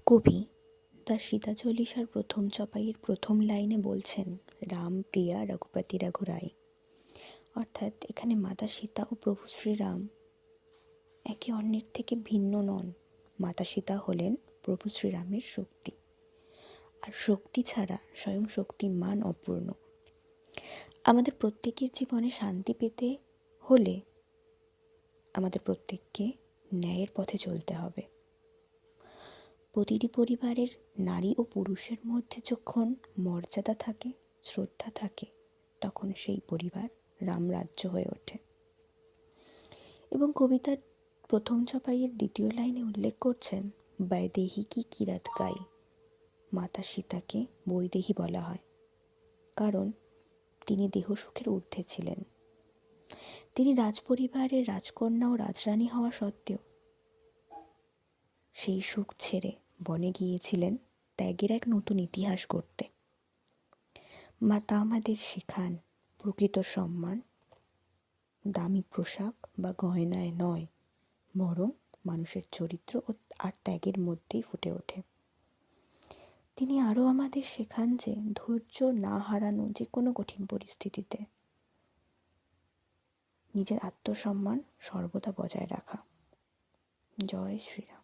কবি তার সীতা চল্লিশার প্রথম চপাইয়ের প্রথম লাইনে বলছেন, রাম প্রিয়া রঘুপতি রঘুরাই। অর্থাৎ এখানে মাতা সীতা ও প্রভু শ্রীরাম একে অন্যের থেকে ভিন্ন নন। মাতা সীতা হলেন প্রভু শ্রীরামের শক্তি, আর শক্তি ছাড়া স্বয়ং শক্তিমান অপূর্ণ। আমাদের প্রত্যেকের জীবনে শান্তি পেতে হলে আমাদের প্রত্যেককে ন্যায়ের পথে চলতে হবে। প্রতিটি পরিবারের নারী ও পুরুষের মধ্যে যখন মর্যাদা থাকে, শ্রদ্ধা থাকে, তখন সেই পরিবার রামরাজ্য হয়ে ওঠে। এবং কবিতার প্রথম চপাইয়ের দ্বিতীয় লাইনে উল্লেখ করছেন, বৈদেহীকি কিরাত গাই। মাতা সীতাকে বৈদেহী বলা হয় কারণ তিনি দেহসুখের ঊর্ধ্বে ছিলেন। তিনি রাজপরিবারের রাজকন্যা ও রাজরানী হওয়া সত্ত্বেও সেই সুখ ছেড়ে বনে গিয়েছিলেন ত্যাগের এক নতুন ইতিহাস গড়তে। মাতা আমাদের শেখান প্রকৃত সম্মান দামি পোশাক বা গয়নায় নয়, বরং মানুষের চরিত্র আর ত্যাগের মধ্যেই ফুটে ওঠে। তিনি আরও আমাদের শেখান যে ধৈর্য না হারানো যে কোনো কঠিন পরিস্থিতিতে, নিজের আত্মসম্মান সর্বদা বজায় রাখা। জয় শ্রীরাম।